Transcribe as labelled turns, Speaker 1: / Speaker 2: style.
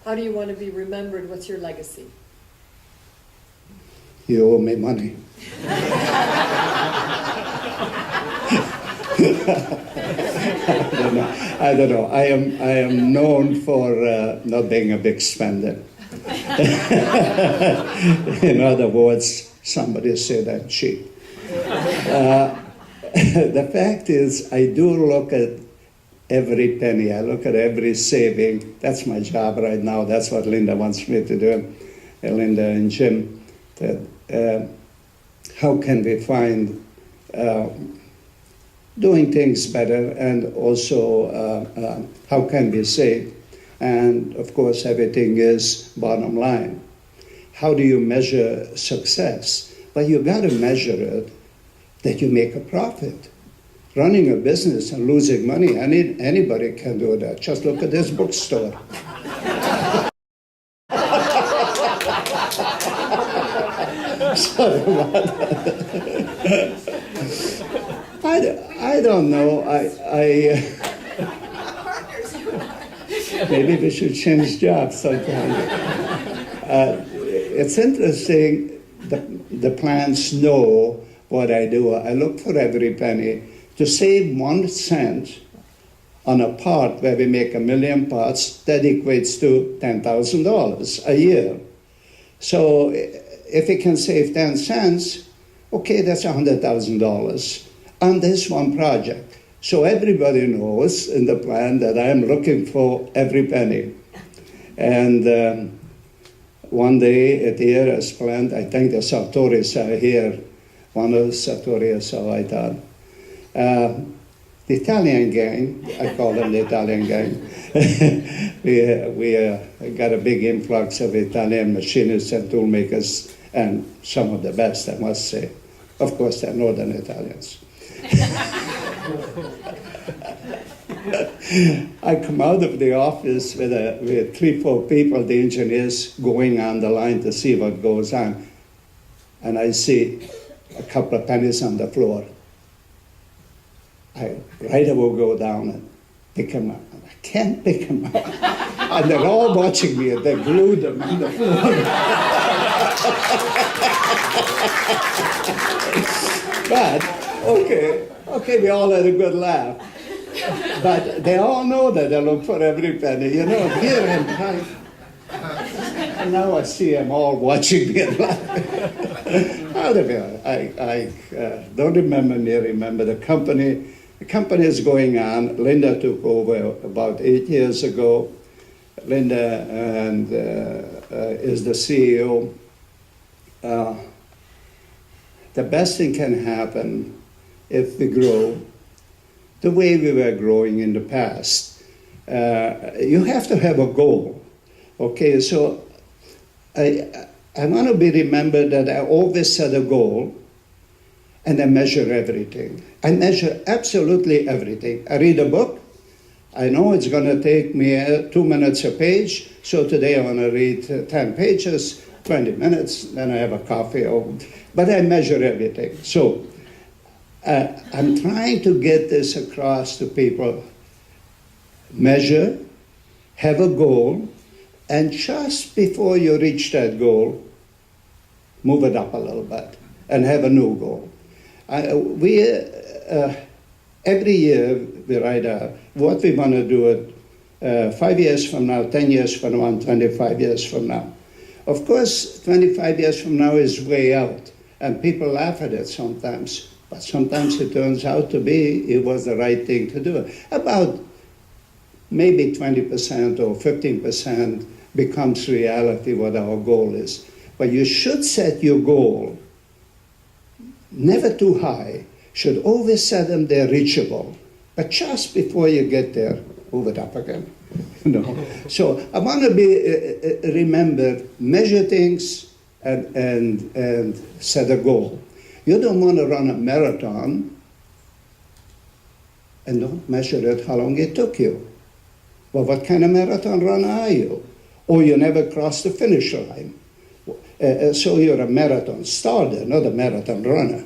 Speaker 1: How do you want to be remembered? What's your legacy?
Speaker 2: You owe me money. I don't know. I am known for not being a big spender. In other words, somebody said I'm cheap. The fact is, I do look at every penny. I look at every saving. That's my job right now. That's what Linda wants me to do. Linda and Jim. How can we find doing things better, and also how can we save? And of course, everything is bottom line. How do you measure success? Well, you got to measure it that you make a profit. Running a business and losing money, anybody can do that. Just look at this bookstore. Sorry about that. I don't know. Maybe we should change jobs sometime. It's interesting. The plants know what I do. I look for every penny. To save 1 cent on a part where we make 1 million parts, that equates to $10,000 a year. So if we can save 10 cents, okay, that's $100,000 on this one project. So everybody knows in the plan that I'm looking for every penny. And one day at the Eras plant, I think the Sartoris are here. One of the Sartoris, so I thought. The Italian gang, I call them the Italian gang, we got a big influx of Italian machinists and toolmakers, and some of the best, I must say. Of course, they're Northern Italians. I come out of the office with 3-4 people, the engineers, going on the line to see what goes on. And I see a couple of pennies on the floor. I right away go down and pick them up. I can't pick them up. And they're all watching me, and they glued them on the floor. But, okay, we all had a good laugh. But they all know that I look for every penny. You know, here in time. And now I see them all watching me and laughing. I don't remember the company. The company is going on. Linda took over about 8 years ago. Linda is the CEO. The best thing can happen if we grow the way we were growing in the past. You have to have a goal. Okay, so I want to be remembered that I always set a goal, and I measure everything. I measure absolutely everything. I read a book. I know it's going to take me 2 minutes a page, so today I want to read 10 pages, 20 minutes, then I have a coffee. But I measure everything. So I'm trying to get this across to people. Measure, have a goal, and just before you reach that goal, move it up a little bit and have a new goal. Every year we write out what we want to do 5 years from now, 10 years from now, and 25 years from now. Of course, 25 years from now is way out, and people laugh at it sometimes, but sometimes it turns out to be it was the right thing to do. About maybe 20% or 15% becomes reality what our goal is. But you should set your goal never too high, should always set them there reachable. But just before you get there, move it up again. So I want to be remembered, measure things and set a goal. You don't want to run a marathon and don't measure it how long it took you. Well, what kind of marathon runner are you? Or you never crossed the finish line. So you're a marathon starter, not a marathon runner.